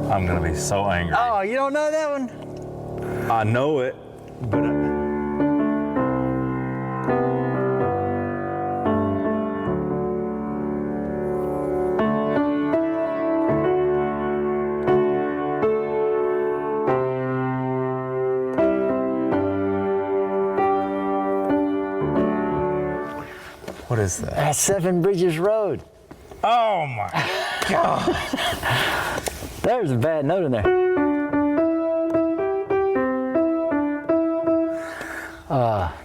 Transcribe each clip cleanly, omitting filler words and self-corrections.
I'm gonna be so angry. Oh, you don't know that one? I know it, but what is that? That's Seven Bridges Road. Oh my God! There's a bad note in there.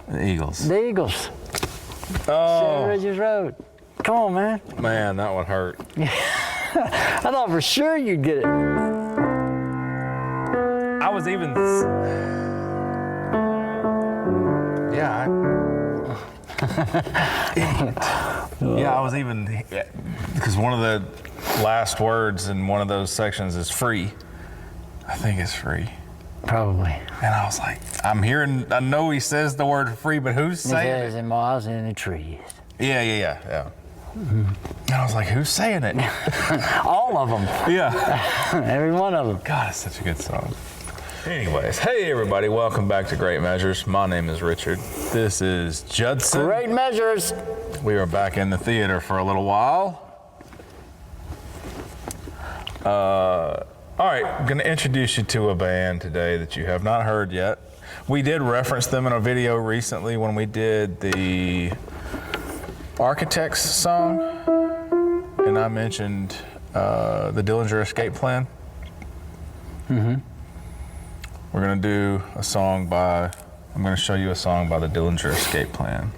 The Eagles. The Eagles. Seven Oh Bridges Road. Come on, man. man, that would hurt. I thought for sure you'd get it. I was even. Yeah. Yeah, I was even, because one of the last words in one of those sections is free. I think it's free. Probably. And I was like, I know he says the word free, but who's saying It it? says in miles in the trees. Yeah. And I was like, who's saying it? All of them. Yeah. Every one of them. God, it's such a good song. Anyways, hey everybody, welcome back to Great Measures. My name is Richard. This is Judson. Great measures. We are back in the theater for a little while. All right, I'm gonna introduce you to a band today that you have not heard yet. We did reference them in a video recently when we did the Architects song, and I mentioned the Dillinger Escape Plan. Mm-hmm. We're gonna do a song I'm gonna show you a song by the Dillinger Escape Plan.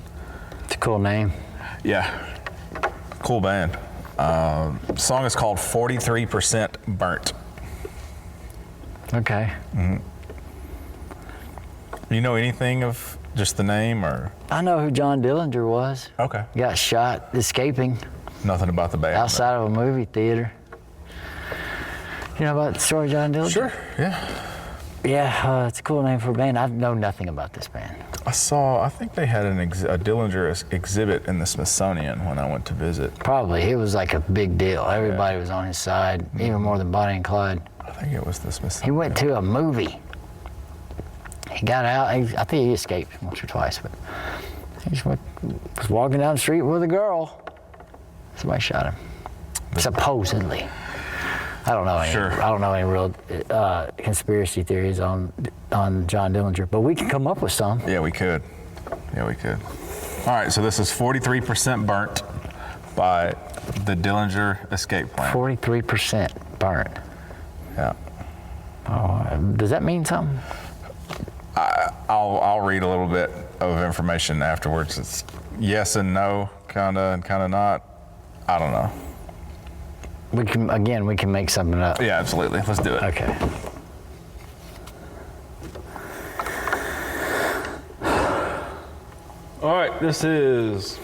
It's a cool name. Yeah, cool band. The song is called 43% Burnt. Okay. You know anything of just the name or? I know who John Dillinger was. Okay. Got shot escaping Nothing about the band. outside of a movie theater. You know about the story of John Dillinger? Sure, yeah. Yeah, it's a cool name for a band. I know nothing about this band. I think they had a Dillinger exhibit in the Smithsonian when I went to visit. Probably. It was like a big deal. Everybody was on his side, even more than Bonnie and Clyde. I think it was the Smithsonian. He went to a movie. He got out. I think he escaped once or twice, but he just was walking down the street with a girl. Somebody shot him. Supposedly. I don't know any. Sure. I don't know any real conspiracy theories on John Dillinger, but we can come up with some. Yeah, we could. All right, so this is 43% Burnt by the Dillinger Escape Plan. 43% burnt. Yeah. Oh, does that mean something? I'll read a little bit of information afterwards. It's yes and no, kinda and kinda not. I don't know. We can make something up. Yeah, absolutely. Let's do it. Okay. All right, this is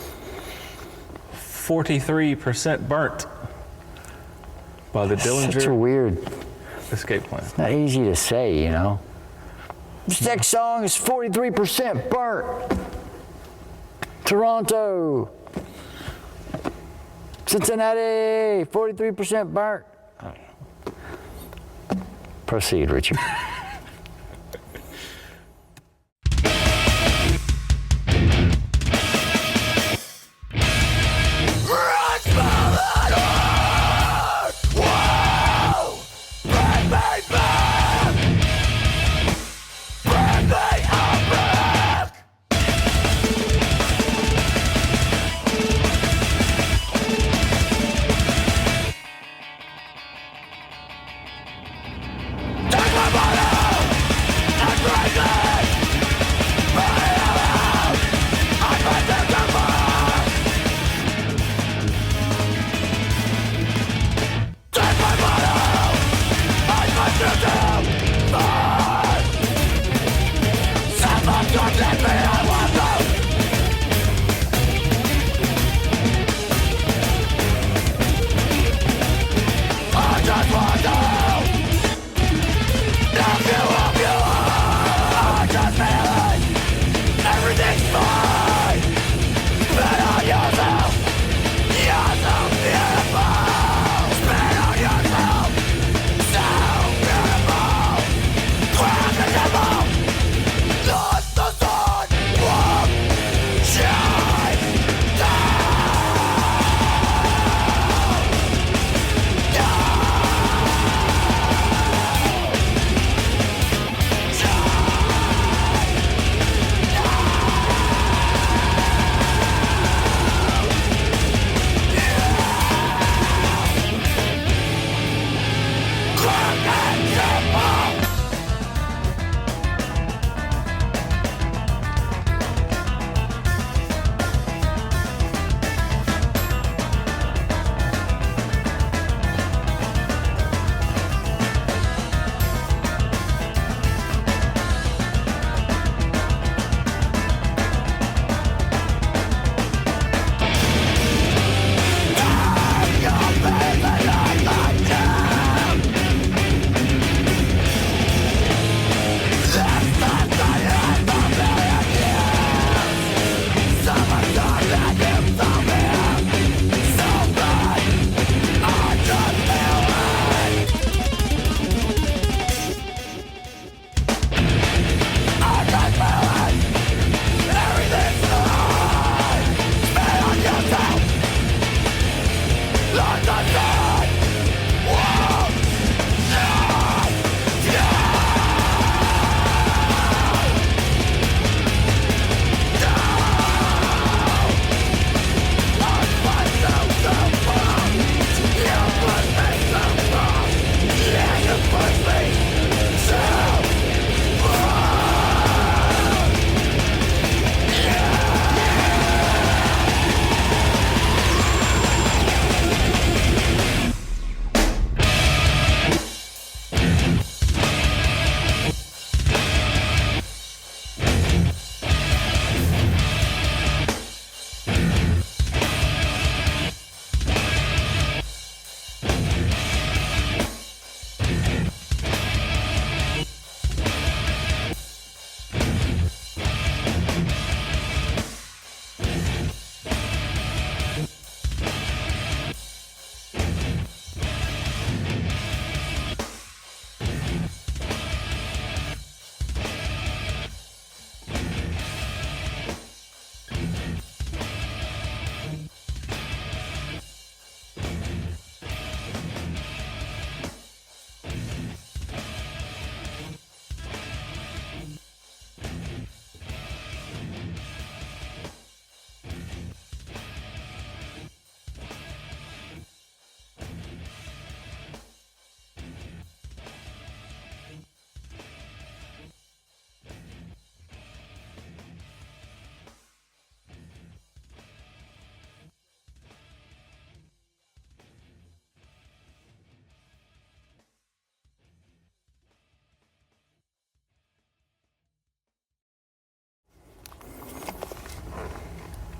43% Burnt by the Dillinger Such a weird, Escape Plan. not easy to say, you know. This next song is 43% burnt. Toronto. Cincinnati, 43% burnt. Proceed, Richard. Take my body!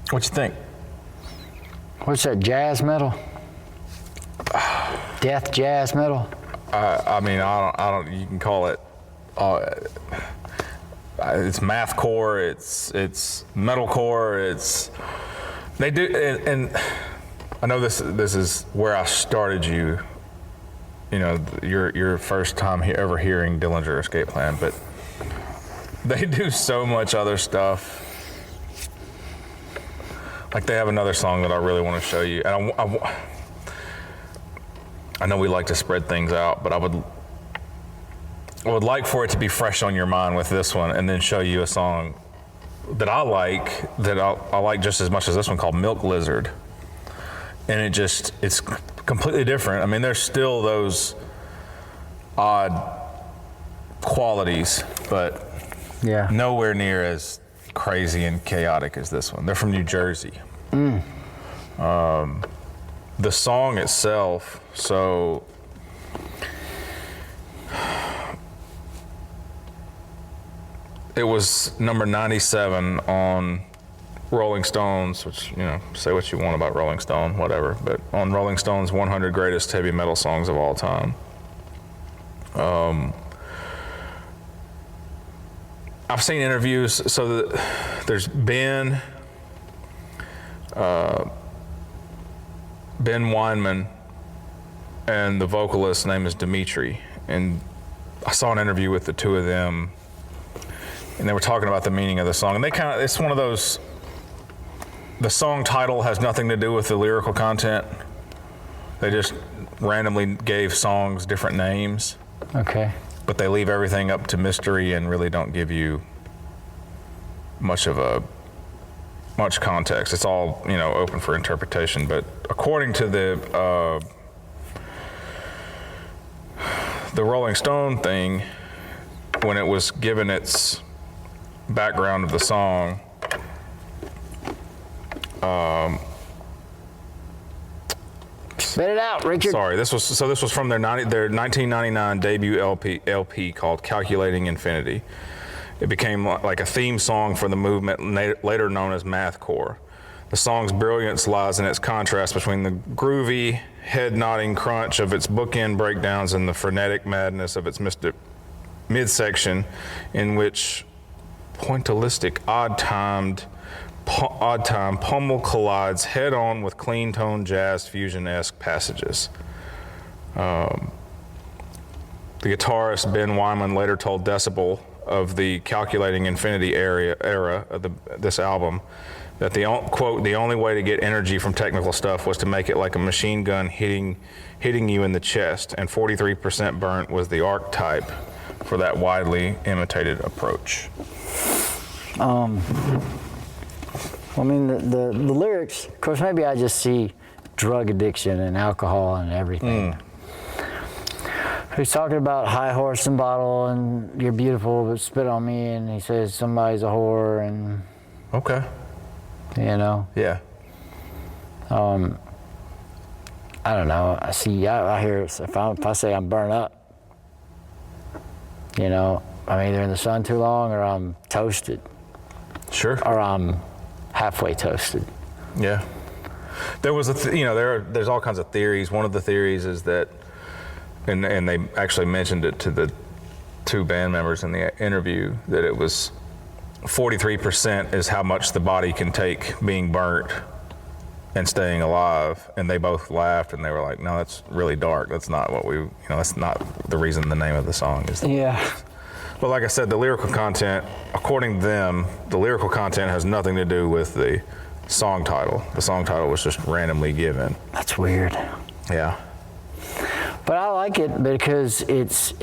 What you think? What's that, jazz metal? Death jazz metal? I mean, I don't. You can call it. It's mathcore. It's metalcore. They do, and I know this is where I started you. You know, your first time ever hearing Dillinger Escape Plan, but they do so much other stuff. Like they have another song that I really want to show you, and I know we like to spread things out, but I would like for it to be fresh on your mind with this one, and then show you a song that I like just as much as this one, called Milk Lizard. And it's completely different. I mean, there's still those odd qualities, but Yeah. nowhere near as crazy and chaotic as this one. They're from New Jersey. The song itself, so it was number 97 on Rolling Stones, which, you know, say what you want about Rolling Stone, whatever, but on Rolling Stone's 100 Greatest Heavy Metal Songs of All Time. I've seen interviews, so there's Ben Weinman, and the vocalist's name is Dimitri, and I saw an interview with the two of them, and they were talking about the meaning of the song, and it's one of those, the song title has nothing to do with the lyrical content. They just randomly gave songs different names. Okay. But they leave everything up to mystery and really don't give you much context. It's all, you know, open for interpretation. But according to the Rolling Stone thing, when it was given its background of the song, Spit it out, Richard. sorry, this was from their 1999 debut LP called Calculating Infinity. It became like a theme song for the movement later known as mathcore. The song's brilliance lies in its contrast between the groovy, head-nodding crunch of its bookend breakdowns and the frenetic madness of its midsection, in which pointillistic, odd-time pummel collides head-on with clean-tone jazz fusion-esque passages. The guitarist Ben Wyman later told Decibel of the Calculating Infinity era of this album that the only way to get energy from technical stuff was to make it like a machine gun hitting you in the chest, and 43% burnt was the archetype for that widely imitated approach. I mean, the lyrics, of course, maybe I just see drug addiction and alcohol and everything. He's talking about high horse and bottle and you're beautiful, but spit on me, and he says somebody's a whore, and Okay. you know. Yeah. I don't know. I hear if I say I'm burnt up, you know, I'm either in the sun too long or I'm toasted Sure. or I'm halfway toasted. Yeah. There was there's all kinds of theories. One of the theories is that, and they actually mentioned it to the two band members in the interview, that it was 43% is how much the body can take being burnt and staying alive. And they both laughed and they were like, no, that's really dark. That's not what that's not the reason the name of the song is. Yeah. But like I said, the lyrical content, according to them, the lyrical content has nothing to do with the song title. The song title was just randomly given. That's weird. Yeah. But I like it because it's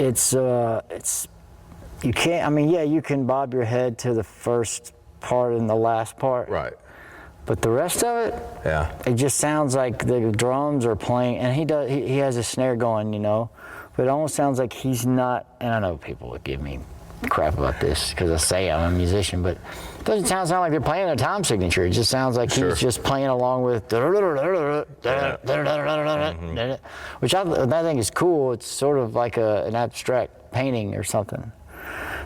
you can't, I mean, yeah, you can bob your head to the first part and the last part. Right. But the rest of it, Yeah. it just sounds like the drums are playing, and he has a snare going, you know, but it almost sounds like he's not, and I know people would give me crap about this because I say I'm a musician, but it doesn't sound like they're playing a time signature. It just sounds like Sure. he's just playing along with, which I think is cool. It's sort of like an abstract painting or something.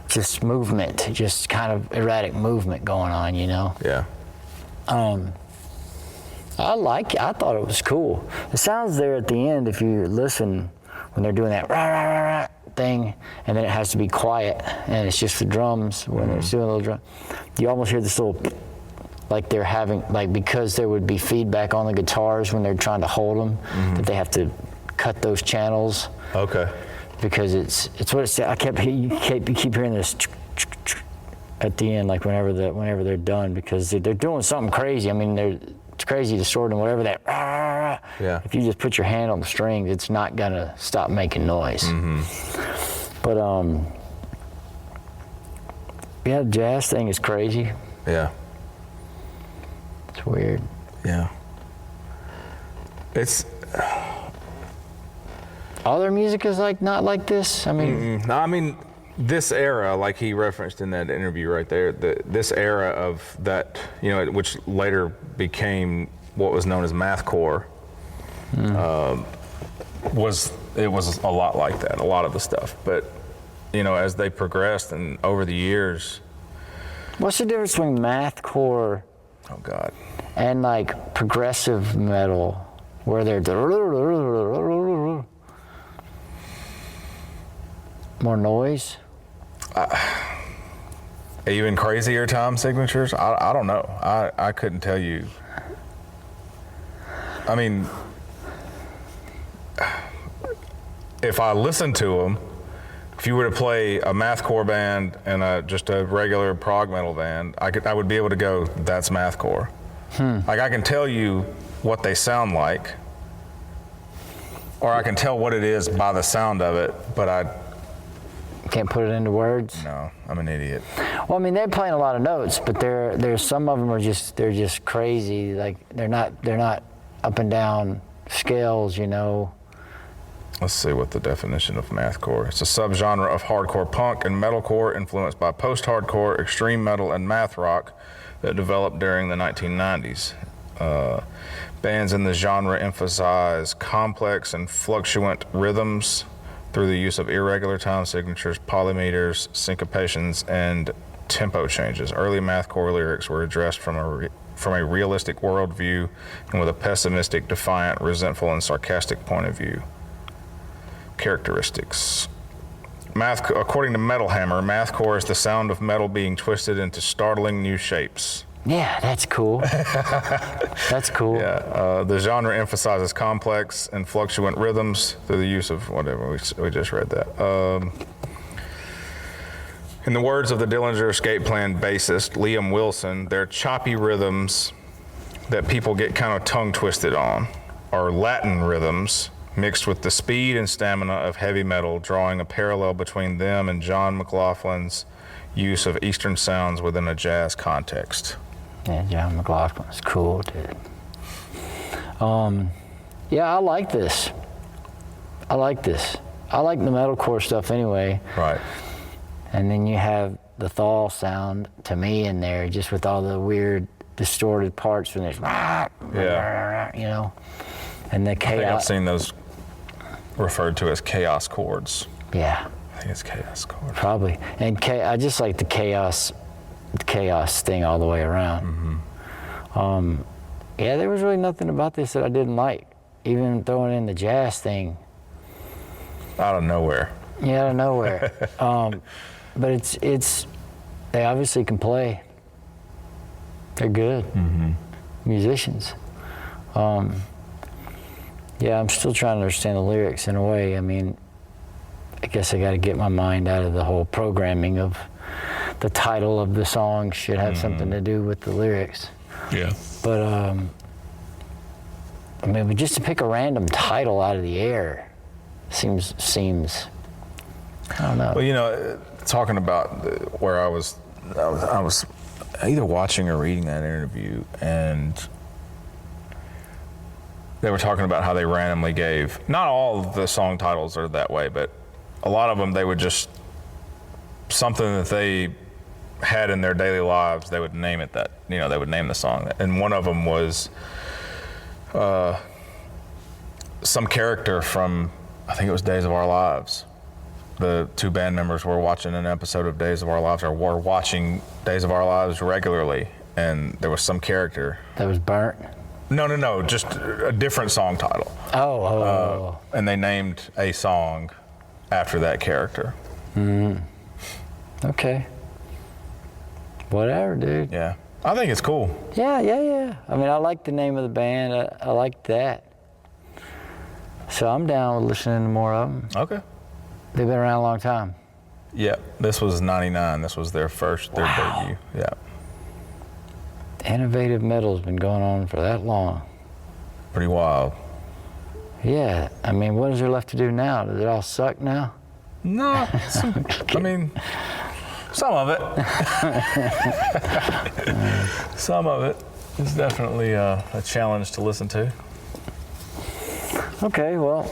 Just movement, just kind of erratic movement going on, you know? Yeah. I thought it was cool. The sounds there at the end, if you listen, when they're doing that rah, rah, rah, rah thing, and then it has to be quiet, and it's just the drums when they're doing a little drum. You almost hear this little, like they're having, like because there would be feedback on the guitars when they're trying to hold them, that they have to cut those channels. Okay. Because it's what it said. You keep hearing this at the end, like whenever they're done, because they're doing something crazy. I mean, it's crazy distorting whatever that. Yeah. If you just put your hand on the strings, it's not gonna stop making noise. But yeah, the jazz thing is crazy. Yeah. It's weird. Yeah. It's. All their music is like not like this. I mean. No, I mean. This era, like he referenced in that interview right there, this era of that, which later became what was known as mathcore, was a lot like that, a lot of the stuff. But, as they progressed and over the years. What's the difference between mathcore? Oh God. And like progressive metal, where they're more noise? Even crazier time signatures? I don't know. I couldn't tell you. I mean, if I listened to them, if you were to play a mathcore band and just a regular prog metal band, I would be able to go, that's mathcore. Like I can tell you what they sound like, or I can tell what it is by the sound of it, but I can't put it into words. No, I'm an idiot. Well, I mean, they're playing a lot of notes, but there's some of them they're just crazy. Like they're not up and down scales, Let's see what the definition of mathcore. It's a subgenre of hardcore punk and metalcore influenced by post-hardcore, extreme metal, and math rock that developed during the 1990s. Bands in the genre emphasize complex and fluctuant rhythms through the use of irregular time signatures, polymeters, syncopations, and tempo changes. Early mathcore lyrics were addressed from a realistic worldview and with a pessimistic, defiant, resentful, and sarcastic point of view. Characteristics. According to Metal Hammer, mathcore is the sound of metal being twisted into startling new shapes. Yeah, that's cool. That's cool. Yeah, the genre emphasizes complex and fluctuant rhythms through the use of whatever, we just read that. In the words of the Dillinger Escape Plan bassist, Liam Wilson, they're choppy rhythms that people get kind of tongue twisted on, are Latin rhythms mixed with the speed and stamina of heavy metal, drawing a parallel between them and John McLaughlin's use of Eastern sounds within a jazz context. Yeah, John McLaughlin's cool, dude. Yeah, I like this. I like the metalcore stuff anyway. Right. And then you have the Thaw sound to me in there, just with all the weird distorted parts when there's and the chaos. I think I've seen those referred to as chaos chords. Yeah. I think it's chaos chords. Probably. And I just like the chaos thing all the way around. Yeah, there was really nothing about this that I didn't like. Even throwing in the jazz thing. Out of nowhere. Yeah, out of nowhere. But it's they obviously can play. They're good musicians. Yeah, I'm still trying to understand the lyrics in a way. I mean, I guess I got to get my mind out of the whole programming of the title of the song should have something to do with the lyrics. Yeah. But I mean, just to pick a random title out of the air seems I don't know. Well, talking about where I was either watching or reading that interview, and they were talking about how they randomly gave, not all of the song titles are that way, but a lot of them they would just, something that they had in their daily lives, they would name it that, they would name the song that. And one of them was some character from, I think it was Days of Our Lives. The two band members were watching an episode of Days of Our Lives, or were watching Days of Our Lives regularly, and there was some character. That was burnt. No, just a different song title. And they named a song after that character. Okay. Whatever, dude. Yeah, I think it's cool. Yeah. I mean, I like the name of the band. I like that. So I'm down with listening to more of them. Okay. They've been around a long time. Yeah, this was 99. This was their debut. Yeah. Innovative metal's been going on for that long. Pretty wild. Yeah, I mean, what is there left to do now? Does it all suck now? No, I mean, some of it. Some of it is definitely a challenge to listen to. Okay, well,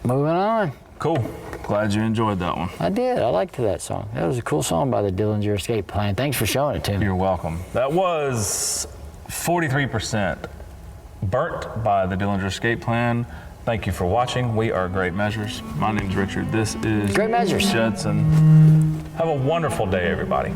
moving on. Cool. Glad you enjoyed that one. I did. I liked that song. That was a cool song by the Dillinger Escape Plan. Thanks for showing it to me. You're welcome. That was 43% Burnt by the Dillinger Escape Plan. Thank you for watching. We are Great Measures. My name's Richard. This is Great Measures. Judson. Have a wonderful day, everybody.